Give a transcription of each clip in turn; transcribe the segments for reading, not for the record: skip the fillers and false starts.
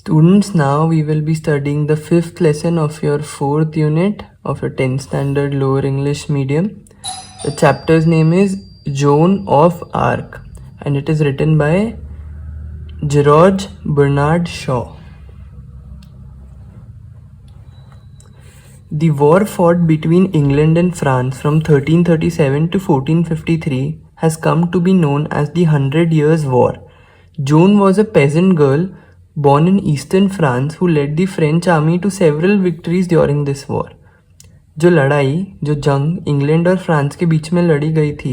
Students, now we will be studying the fifth lesson of your fourth unit of your 10th standard lower English medium. The chapter's name is Joan of Arc and it is written by George Bernard Shaw. The war fought between England and France from 1337 to 1453 has come to be known as the 100 Years' War. Joan was a peasant girl born in eastern France who led the French army to several victories during this war. जो जंग England और France के बीच में लड़ी गई थी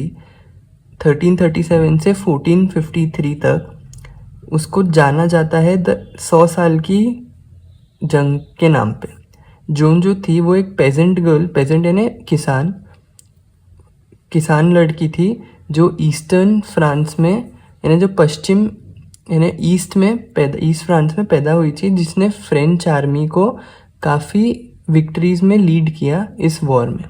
1337 से 1453 तक, उसको जाना जाता है 100 साल की जंग के नाम पे. जोन जो थी वो एक पेजेंट गर्ल, पेजेंट यानी किसान लड़की थी जो ईस्टर्न फ्रांस में यानी जो पश्चिम यानी ईस्ट फ्रांस में पैदा हुई थी, जिसने फ्रेंच आर्मी को काफ़ी विक्ट्रीज में लीड किया इस वॉर में.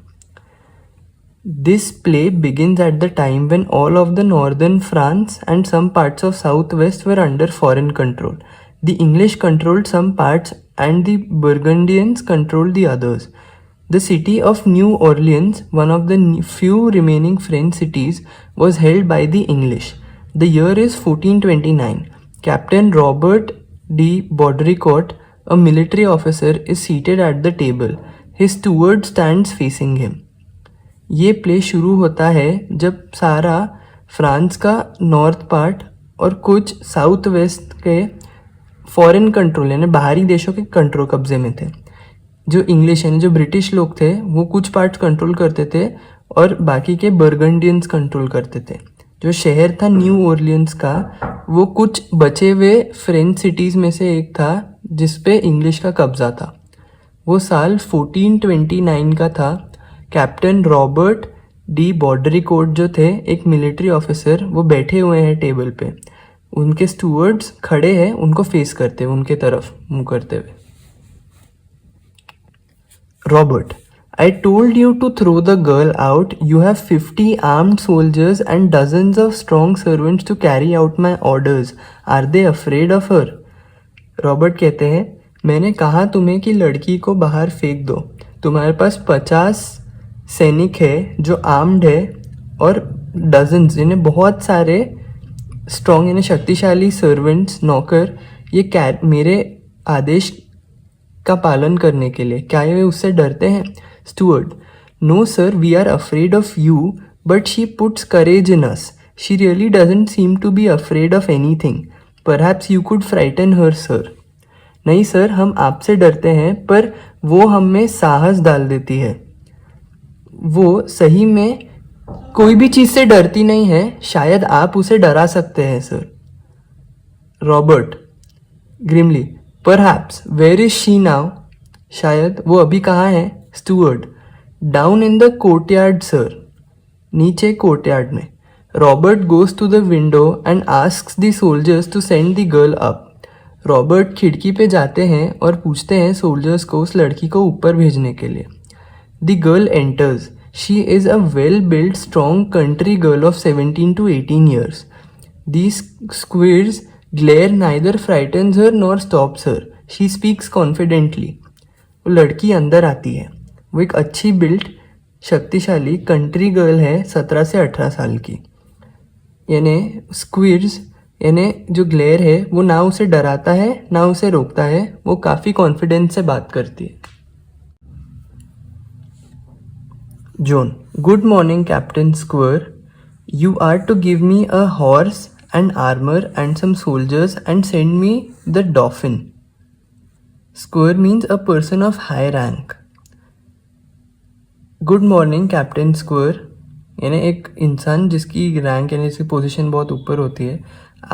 This play begins at the time when all of the northern France and some parts of south west were under foreign control. The English controlled some parts and the Burgundians controlled the others. The city of New Orleans, one of the few remaining French cities, was held by the English. The year is 1429. Captain Robert de Baudricourt, a military officer, is seated at the table. His steward stands facing him. ये play शुरू होता है जब सारा France का north part और कुछ south west के फॉरेन कंट्रोल यानी बाहरी देशों के कंट्रोल कब्जे में थे. जो इंग्लिश यानी जो ब्रिटिश लोग थे वो कुछ पार्ट्स कंट्रोल करते थे और बाकी के बर्गंडियंस कंट्रोल करते थे. जो शहर था न्यू ऑरलियंस का वो कुछ बचे हुए फ्रेंच सिटीज़ में से एक था जिस पे इंग्लिश का कब्जा था. वो साल 1429 का था. कैप्टन रॉबर्ट डी बॉड्रिकोट जो थे एक मिलिट्री ऑफिसर, वो बैठे हुए हैं टेबल पे. उनके स्टूवर्ड्स खड़े हैं उनको फेस करते हुए, उनके तरफ मुंह करते हुए. Robert, I told you to throw the girl out. You have 50 armed soldiers and dozens of strong servants to carry out my orders. Are they afraid of her? Robert कहते हैं, मैंने कहा तुम्हें कि लड़की को बाहर फेंक दो. तुम्हारे पास 50 सैनिक है जो आर्म्ड है और डजन्स यानी बहुत सारे स्ट्रॉन्ग यानी शक्तिशाली सर्वेंट्स, नौकर, ये मेरे आदेश का पालन करने के लिए. क्या वे उससे डरते हैं? Steward, no sir, we are afraid of you, but she puts courage in us. She really doesn't seem to be afraid of anything. Perhaps you could frighten her sir. नहीं सर, हम आपसे डरते हैं पर वो हम में साहस डाल देती है. वो सही में कोई भी चीज़ से डरती नहीं है, शायद आप उसे डरा सकते हैं sir. Robert grimly, perhaps, where is she now? शायद वो अभी कहाँ है? Steward, down in the courtyard sir. नीचे कोर्टयार्ड में. Robert goes to the window and asks the soldiers to send the girl up. Robert खिड़की पे जाते हैं और पूछते हैं सोल्जर्स को उस लड़की को ऊपर भेजने के लिए. The girl enters. She is a well-built, strong country girl of 17 to 18 years. These squares glare neither frightens her nor stops her. She speaks confidently. वो लड़की अंदर आती है. वो एक अच्छी बिल्ट, शक्तिशाली कंट्री गर्ल है 17 से 18 साल की. यानी स्क्वीर्स यानी जो ग्लेयर है वो ना उसे डराता है ना उसे रोकता है. वो काफ़ी कॉन्फिडेंस से बात करती है. Joan, good morning, Captain Square. You are to give me a horse and armor and some soldiers and send me the Dauphin. Square means a person of high rank. Good morning, Captain Square. यानी एक इंसान जिसकी rank यानी जिसकी position बहुत ऊपर होती है.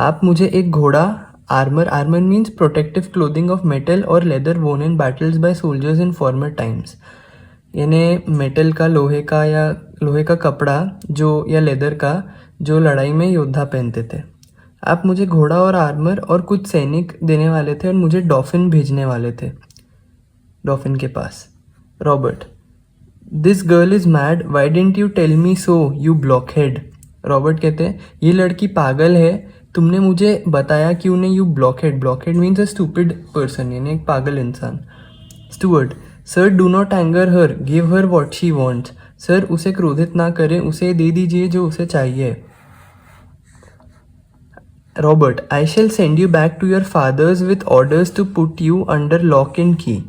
आप मुझे एक घोड़ा, armour means protective clothing of metal और leather worn in battles by soldiers in former times. यानी मेटल का, लोहे का कपड़ा जो या लेदर का जो लड़ाई में योद्धा पहनते थे. आप मुझे घोड़ा और आर्मर और कुछ सैनिक देने वाले थे और मुझे डॉफिन भेजने वाले थे डॉफिन के पास. Robert, this girl is mad, why didn't you tell me so, you blockhead. Robert कहते हैं, ये लड़की पागल है, तुमने मुझे बताया क्यों नहीं? You blockhead, blockhead means a stupid person, यानी एक पागल इंसान. Steward, sir do not anger her, give her what she wants. Sir उसे क्रोधित ना करें, उसे दे दीजिए जो उसे चाहिए. Robert, I shall send you back to your father's with orders to put you under lock and key.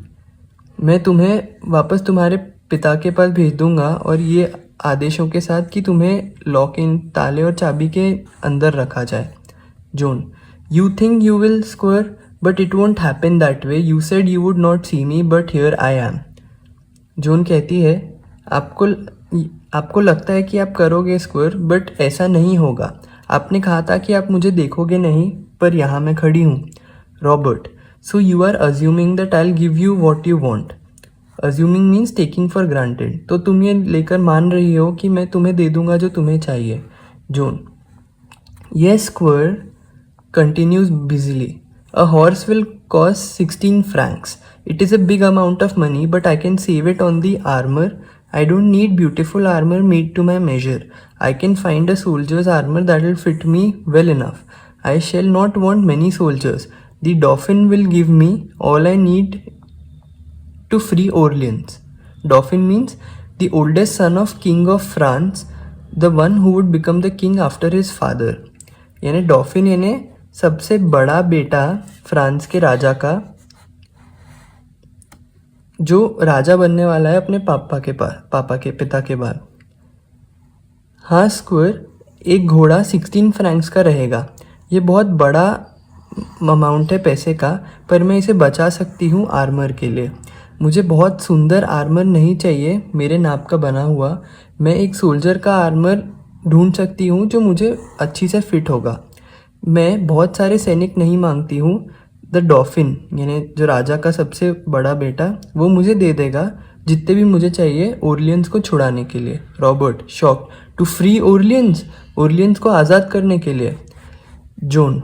मैं तुम्हें वापस तुम्हारे पिता के पास भेज दूंगा और ये आदेशों के साथ कि तुम्हें लॉक इन, ताले और चाबी के अंदर रखा जाए. Joan, you think you will squire but it won't happen that way. You said you would not see me but here I am. Joan कहती है, आपको लगता है कि आप करोगे स्क्वायर, बट ऐसा नहीं होगा. आपने कहा था कि आप मुझे देखोगे नहीं, पर यहाँ मैं खड़ी हूँ. Robert, so you are assuming that I will give you what you want. Assuming means taking for granted. तो तुम ये लेकर मान रही हो कि मैं तुम्हें दे दूंगा जो तुम्हें चाहिए. John, yes square continues busily. A horse will cost 16 francs. It is a big amount of money, but I can save it on the armor. I don't need beautiful armor made to my measure. I can find a soldier's armor that will fit me well enough. I shall not want many soldiers. The Dauphin will give me all I need to free Orleans. Dauphin means the oldest son of King of France, the one who would become the king after his father. यानी डॉफिन यानी सबसे बड़ा बेटा France के राजा का, जो राजा बनने वाला है अपने पापा के पिता के बाद. हाँ स्क्वायर, एक घोड़ा 16 फ्रैंक्स का रहेगा. ये बहुत बड़ा अमाउंट है पैसे का, पर मैं इसे बचा सकती हूँ आर्मर के लिए. मुझे बहुत सुंदर आर्मर नहीं चाहिए मेरे नाप का बना हुआ. मैं एक सोल्जर का आर्मर ढूंढ सकती हूँ जो मुझे अच्छी से फिट होगा. मैं बहुत सारे सैनिक नहीं मांगती हूँ. द डॉफिन यानी जो राजा का सबसे बड़ा बेटा, वो मुझे दे देगा जितने भी मुझे चाहिए ओरलियंस को छुड़ाने के लिए. Robert, shock, to free Orleans, Orleans को आज़ाद करने के लिए. Joan,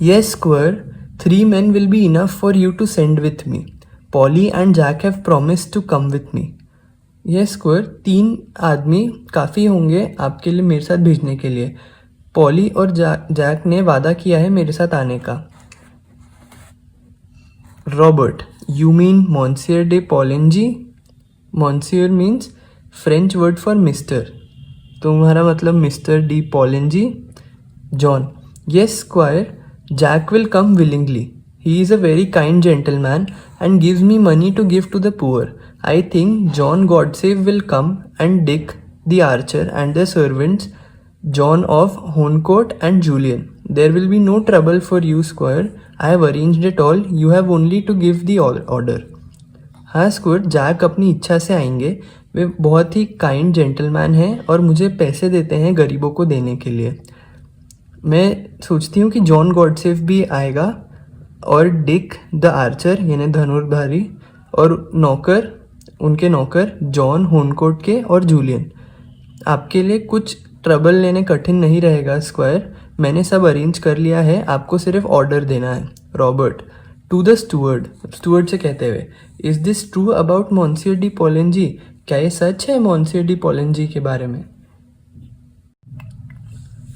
yes squire, 3 men will be enough for you to send with me. Polly and Jack have promised to come with me. Yes squire, 3 आदमी काफ़ी होंगे आपके लिए मेरे साथ भेजने के लिए. पॉली और जैक ने वादा किया है मेरे साथ आने का. Robert, you mean monsieur de Poulengey. Monsieur means French word for mister, तुम्हारा मतलब mister de Poulengey. John, yes squire, Jack will come willingly. He is a very kind gentleman and gives me money to give to the poor. I think John Godsave will come, and Dick the archer and their servants, John of Honcourt and Julian. There will be no trouble for you, squire. I have arranged it all. You have only to give the order. हाँ square, Jack अपनी इच्छा से आएंगे. वे बहुत ही kind gentleman हैं और मुझे पैसे देते हैं गरीबों को देने के लिए. मैं सोचती हूँ कि जॉन गॉडसेव भी आएगा, और डिक द आर्चर यानी धनुर्धारी, और उनके नौकर जॉन होनकोट के और जूलियन. आपके लिए कुछ ट्रबल लेने कठिन नहीं रहेगा स्क्वायर. मैंने सब अरेंज कर लिया है, आपको सिर्फ ऑर्डर देना है. Robert, to the steward, steward से कहते हुए, is this true about monsieur de Poulengey. क्या ये सच है मॉन्सियर डी पॉलेंजी के बारे में?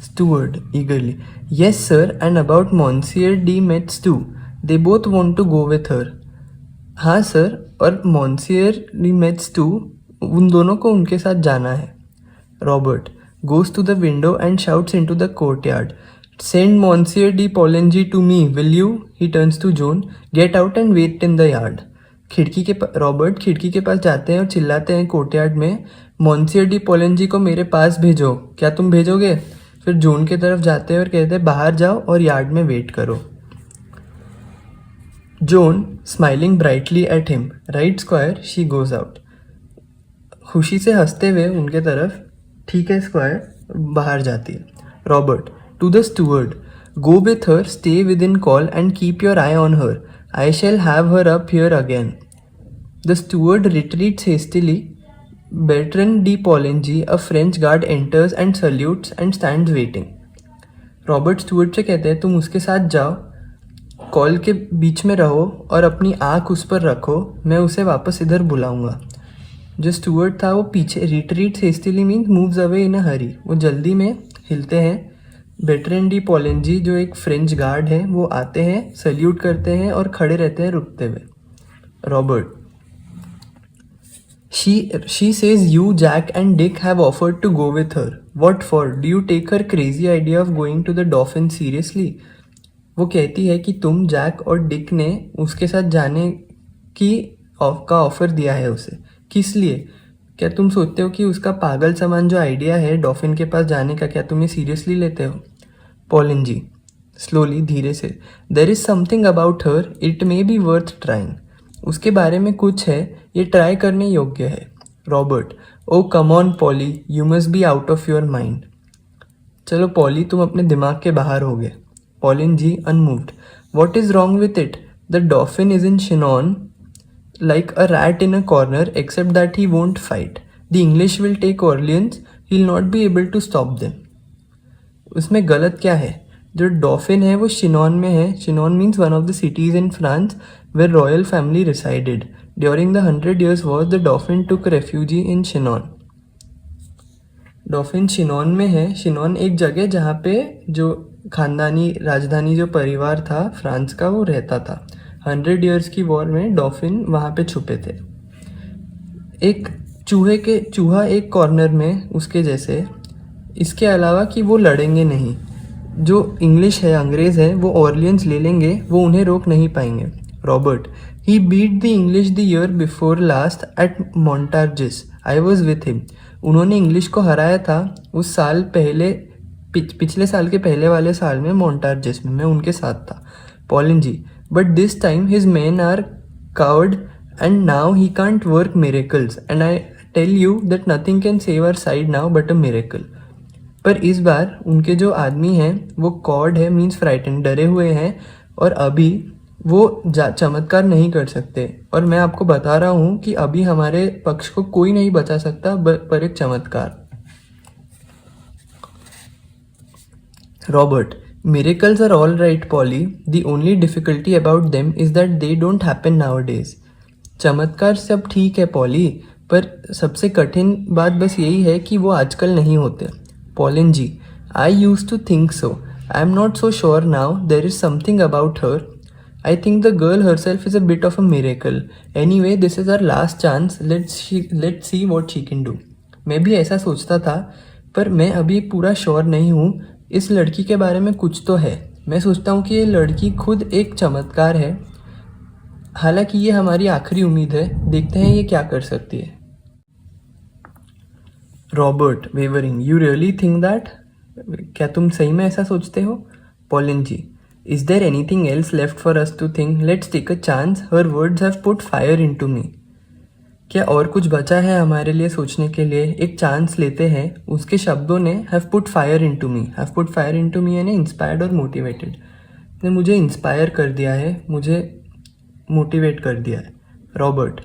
Steward eagerly, yes sir, and about Monsieur de Metz too. They both want to go with her. हाँ सर, और Monsieur de Metz too, उन दोनों को उनके साथ जाना है. Robert goes to the window and shouts into the courtyard, send Monsieur de Polengy to me, will you? He turns to Joan, get out and wait in the yard. Robert खिड़की के पास जाते हैं और चिल्लाते हैं कोर्टयार्ड में, मॉन्सियर D पोलेंजी को मेरे पास भेजो, क्या तुम भेजोगे? फिर जोन की तरफ जाते हैं और कहते हैं बाहर जाओ और यार्ड में वेट करो. Zone smiling brightly at him, right square, she goes out. खुशी से हंसते हुए उनके तरफ, ठीक है स्क्वायर, बाहर जाती है. Robert to the steward, go with her, stay within call and keep your eye on her. I shall have her up here again. The steward retreats hastily. Bertrand de Polengy, a French guard, enters and salutes and stands waiting. Robert steward से कहते हैं तुम उसके साथ जाओ, call के बीच में रहो और अपनी आँख उस पर रखो, मैं उसे वापस इधर बुलाऊंगा. जो स्टूअर्ट था वो पीछे, retreats hastily means moves away in a hurry, वो जल्दी में हिलते हैं बेटरेन डी पॉलेंजी जो एक फ्रेंच गार्ड है वो आते हैं, सल्यूट करते हैं और खड़े रहते हैं रुकते हुए। Robert, she says you, Jack and Dick have offered to go with her. What for? Do you take her crazy idea of going to the Dolphin seriously? वो कहती है कि तुम, जैक और डिक ने उसके साथ जाने की का ऑफर दिया है उसे। किस लिए? क्या तुम सोचते हो कि उसका पागल समान जो आइडिया है डॉल्फिन के पास जाने का, क्या तुम ये सीरियसली लेते हो? पॉलिन जी स्लोली, धीरे से, there is something about her, it may be worth trying. उसके बारे में कुछ है, ये ट्राई करने योग्य है। Robert, oh come on Polly, you must be out of your mind. चलो पॉली, तुम अपने दिमाग के बाहर हो गए। Poulengey unmoved, what is wrong with it? The dolphin is in Chinon like a rat in a corner, except that he won't fight. The English will take Orleans, he'll not be able to stop them. उसमें गलत क्या है? जो डॉफिन है वो Chinon में है। Chinon means one of the cities in France where royal family resided. During the 100 years war the dauphin took refugee in Chinon. Dauphin Chinon में है। शिनॉन एक जगह जहाँ पे जो खानदानी राजधानी जो परिवार था फ्रांस का वो रहता था। 100 years की वॉर में डॉफिन वहाँ पे छुपे थे। एक चूहा एक कॉर्नर में उसके जैसे। इसके अलावा कि वो लड़ेंगे नहीं। जो इंग्लिश है, अंग्रेज़ है, वो ऑर्लियंस ले लेंगे, वो उन्हें रोक नहीं पाएंगे। Robert, he beat the English the year before last at Montargis, I was with him. उन्होंने इंग्लिश को हराया था उस साल पहले, पिछले साल के पहले वाले साल में मोंटार्जिस में, मैं उनके साथ था। Polengy, but this time his men are cowed and now he can't work miracles, and I tell you that nothing can save our side now but a miracle. पर इस बार उनके जो आदमी हैं वो कॉड है, मीन्स फ्राइटन, डरे हुए हैं, और अभी वो चमत्कार नहीं कर सकते। और मैं आपको बता रहा हूँ कि अभी हमारे पक्ष को कोई नहीं बचा सकता पर एक चमत्कार। Robert, miracles are all right, Polly. The only difficulty about them is that they don't happen nowadays. चमत्कार सब ठीक है पॉली, पर सबसे कठिन बात बस यही है कि वो आजकल नहीं होते। Pollen ji, I use to think so, I am not so sure now, there is something about her. I think the girl herself is a bit of a miracle. Anyway this is our last chance, let's see what she can do. मैं भी ऐसा सोचता था, पर मैं अभी पूरा sure नहीं हूँ। इस लड़की के बारे में कुछ तो है। मैं सोचता हूँ कि ये लड़की खुद एक चमत्कार है। हालांकि ये हमारी आखिरी उम्मीद है, देखते हैं ये क्या कर सकती है। Robert wavering, you really think that? क्या तुम सही में ऐसा सोचते हो? Polengy, is there anything else left for us to think? Let's take a chance, her words have put fire into me. क्या और कुछ बचा है हमारे लिए सोचने के लिए? एक चांस लेते हैं। उसके शब्दों ने have put fire into me, have put fire into मी यानी इंस्पायर्ड और मोटिवेटेड, ने मुझे इंस्पायर कर दिया है, मुझे मोटिवेट कर दिया है। Robert,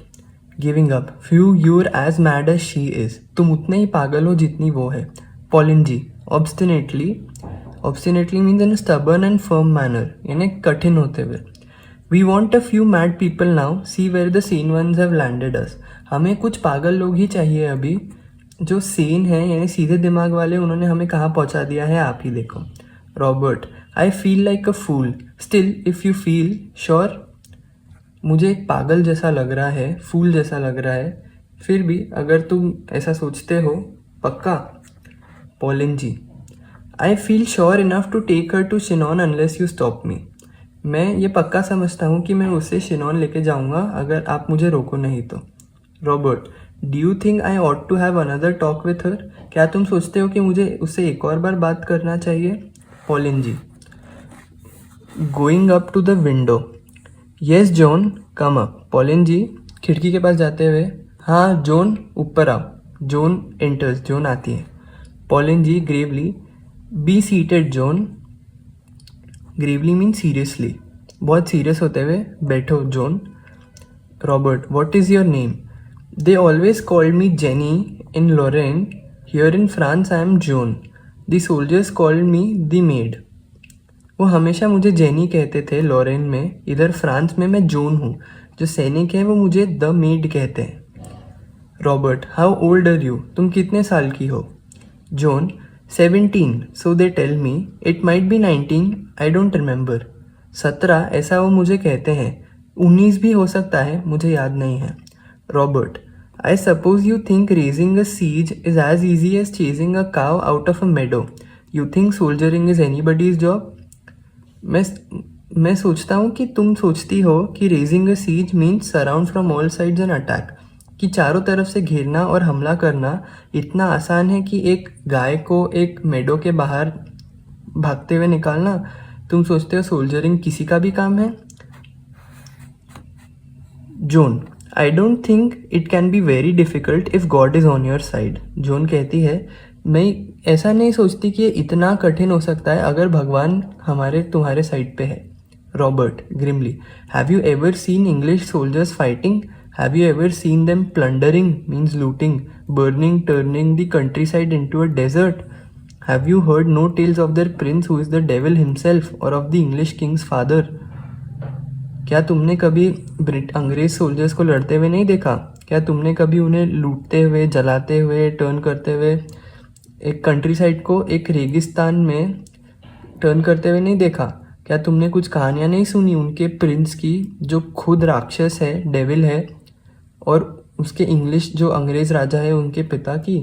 giving up, whew you are as mad as she is, तुम उतने ही पागल हो जितनी वो है। Poulengey, obstinately, obstinately means in stubborn and firm manner, यानी कठिन होते हुए। We want a few mad people now, see where the sane ones have landed us. हमें कुछ पागल लोग ही चाहिए अभी, जो सेन हैं यानी सीधे दिमाग वाले, उन्होंने हमें कहाँ पहुँचा दिया है, आप ही देखो। Robert, I feel like a fool, still if you feel sure. मुझे एक पागल जैसा लग रहा है, फूल जैसा लग रहा है, फिर भी अगर तुम ऐसा सोचते हो, पक्का? Pollen ji, I feel sure enough to take her to Chinon unless you stop me. मैं ये पक्का समझता हूँ कि मैं उसे शिनॉन लेके जाऊँगा अगर आप मुझे रोको नहीं तो। Robert, do you think I ought to have another talk with her? क्या तुम सोचते हो कि मुझे उससे एक और बार बात करना चाहिए? Poulengey, going up to the window, yes Joan come up. Poulengey खिड़की के पास जाते हुए, हाँ जॉन ऊपर आओ। जॉन एंटर्स, जॉन आती है। Polengy gravely, be seated Joan. Gravely mean seriously, बहुत सीरियस होते हुए, बैठो Joan. Robert, what is your name? They always called me Jenny in Lorraine, here in France I am Joan. The soldiers called me the maid. वो हमेशा मुझे jenny कहते थे Lauren में, इधर फ्रांस में मैं जॉन हूँ। जो सैनिक हैं वो मुझे द मेड कहते हैं। Robert, how old are you? तुम कितने साल की हो? Joan, 17, so they tell me. It might be 19, I don't remember. 17 ऐसा वो मुझे कहते हैं. 19 भी हो सकता है, मुझे याद नहीं है. Robert, I suppose you think raising a siege is as easy as chasing a cow out of a meadow. You think soldiering is anybody's job? मैं सोचता हूँ कि तुम सोचती हो कि raising a siege means surround from all sides and attack, कि चारों तरफ से घेरना और हमला करना इतना आसान है कि एक गाय को एक मेडो के बाहर भागते हुए निकालना. तुम सोचते हो सोल्जरिंग किसी का भी काम है. Zone, I don't think it can be very difficult if God is on your side. Zone कहती है, मैं ऐसा नहीं सोचती कि ये इतना कठिन हो सकता है अगर भगवान तुम्हारे साइड पे है. Robert grimly, have you ever seen English soldiers fighting? Have you ever seen them plundering means looting, burning, turning the countryside into a desert? Have you heard no tales of their prince who is the devil himself और of the English king's father? क्या तुमने कभी अंग्रेज soldiers को लड़ते हुए नहीं देखा? क्या तुमने कभी उन्हें लूटते हुए, जलाते हुए, टर्न करते हुए, एक कंट्री साइड को एक रेगिस्तान में टर्न करते हुए नहीं देखा? क्या तुमने कुछ कहानियाँ नहीं सुनी उनके प्रिंस की जो खुद राक्षस है, डेविल है, और उसके इंग्लिश जो अंग्रेज राजा है उनके पिता की?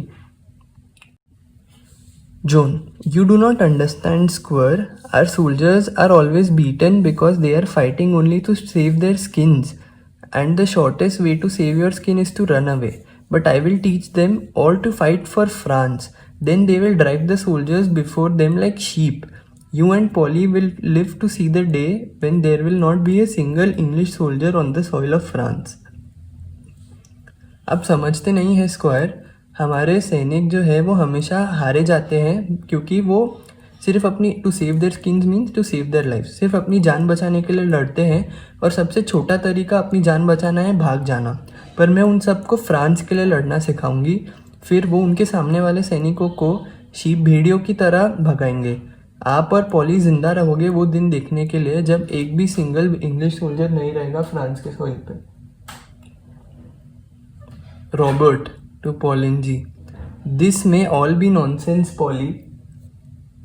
John, you do not understand, Squire. Our soldiers are always beaten because they are fighting only to save their skins. And the shortest way to save your skin is to run away. But I will teach them all to fight for France. Then they will drive the soldiers before them like sheep. You and Polly will live to see the day when there will not be a single English soldier on the soil of France. आप समझते नहीं है square, हमारे सैनिक जो है वो हमेशा हारे जाते हैं क्योंकि वो सिर्फ अपनी to save their skins means to save their life, सिर्फ अपनी जान बचाने के लिए लड़ते हैं. और सबसे छोटा तरीका अपनी जान बचाना है भाग जाना. पर मैं उन सबको फ्रांस के लिए लड़ना सिखाऊंगी. फिर वो उनके सामने वाले सैनिकों को शीप भेड़ियों की तरह भगाएंगे. आप और पॉली जिंदा रहोगे वो दिन देखने के लिए जब एक भी सिंगल इंग्लिश सोल्जर नहीं रहेगा फ्रांस के सॉइल पे. Robert to Pauline G. This may all be nonsense, Polly,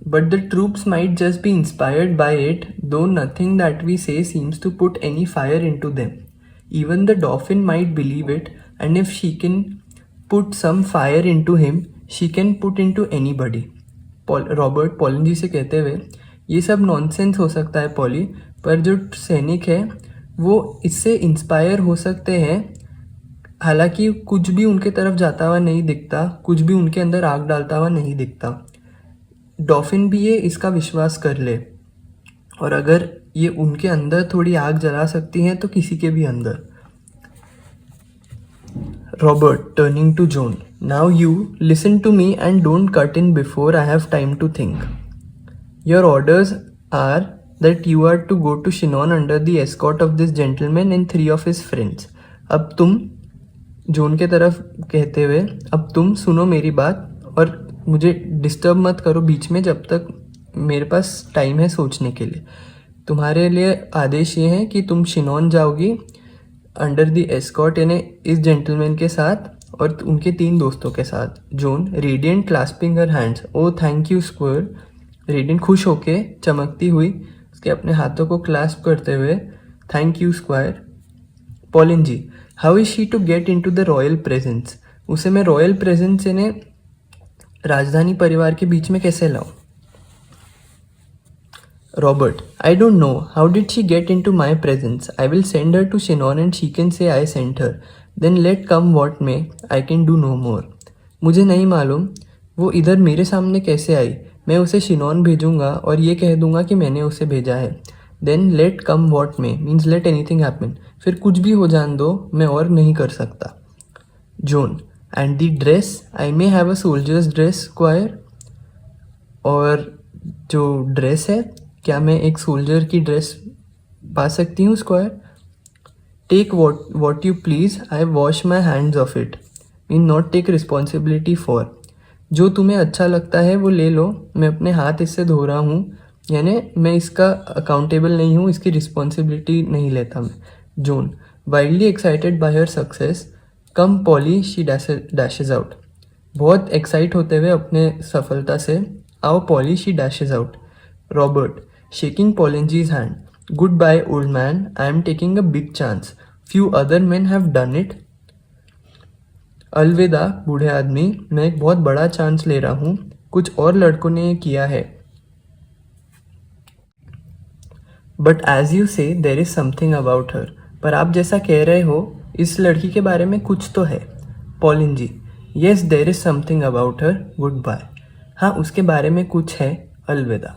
but the troops might just be inspired by it, though nothing that we say seems to put any fire into them. Even the Dauphin might believe it, and if she can put some fire into him, she can put into anybody. Robert Poulengey से कहते हुए, ये सब nonsense हो सकता है poly, पर जो सैनिक है वो इससे इंस्पायर हो सकते हैं. हालांकि कुछ भी उनके तरफ जाता हुआ नहीं दिखता, कुछ भी उनके अंदर आग डालता हुआ नहीं दिखता. डॉफिन भी ये इसका विश्वास कर ले, और अगर ये उनके अंदर थोड़ी आग जला सकती हैं तो किसी के भी अंदर. Robert turning to Joan, now you listen to me and don't cut in before I have time to think. Your orders are that you are to go to Chinon under the escort of this gentleman and 3 of his friends. अब तुम zone के तरफ कहते हुए, अब तुम सुनो मेरी बात और मुझे डिस्टर्ब मत करो बीच में जब तक मेरे पास टाइम है सोचने के लिए. तुम्हारे लिए आदेश ये है कि तुम शिनॉन जाओगी अंडर द एस्कॉर्ट, यानी इस जेंटलमैन के साथ और उनके 3 दोस्तों के साथ. Joan radiant clasping her hands, oh thank you squire. Radiant खुश होके चमकती हुई उसके अपने हाथों को क्लास्प करते हुए, thank you squire. Polengy, how is she to get in to the royal presence? उसे मैं रॉयल प्रेजेंस यानी राजधानी परिवार के बीच में कैसे लाऊं? Robert, I don't know how did she get in to my presence. I will send her to Chinon and she can say I sent her. Then let come what may, I can do no more. मुझे नहीं मालूम वो इधर मेरे सामने कैसे आई. मैं उसे शिनॉन भेजूंगा और ये कह दूंगा कि मैंने उसे भेजा है. Then let come what may means let anything happen. फिर कुछ भी हो जान दो, मैं और नहीं कर सकता. Zone, and the dress, I may have a soldiers dress square. और जो ड्रेस है, क्या मैं एक सोल्जर की ड्रेस पा सकती हूँ squire? Take what you please, I wash my hands of it mean not take responsibility for. जो तुम्हें अच्छा लगता है वो ले लो, मैं अपने हाथ इससे धो रहा हूँ, यानी मैं इसका अकाउंटेबल नहीं हूँ, इसकी रिस्पॉन्सिबिलिटी नहीं लेता मैं. Joan, wildly excited by her success, come Polly, she dashes out. बहुत एक्साइट होते हुए अपने सफलता से, आओ Polly she dashes out. Robert shaking Poulengey's hand, goodbye old man, I am taking a big chance, few other man have done it. अलविदा बूढ़े आदमी, मैं एक बहुत बड़ा चांस ले रहा हूँ, कुछ और लड़कों ने ये किया है। बट एज यू से देर इज समथिंग अबाउट हर, पर आप जैसा कह रहे हो इस लड़की के बारे में कुछ तो है। Polengy yes there is something about her, goodbye. हाँ उसके बारे में कुछ है, अलविदा।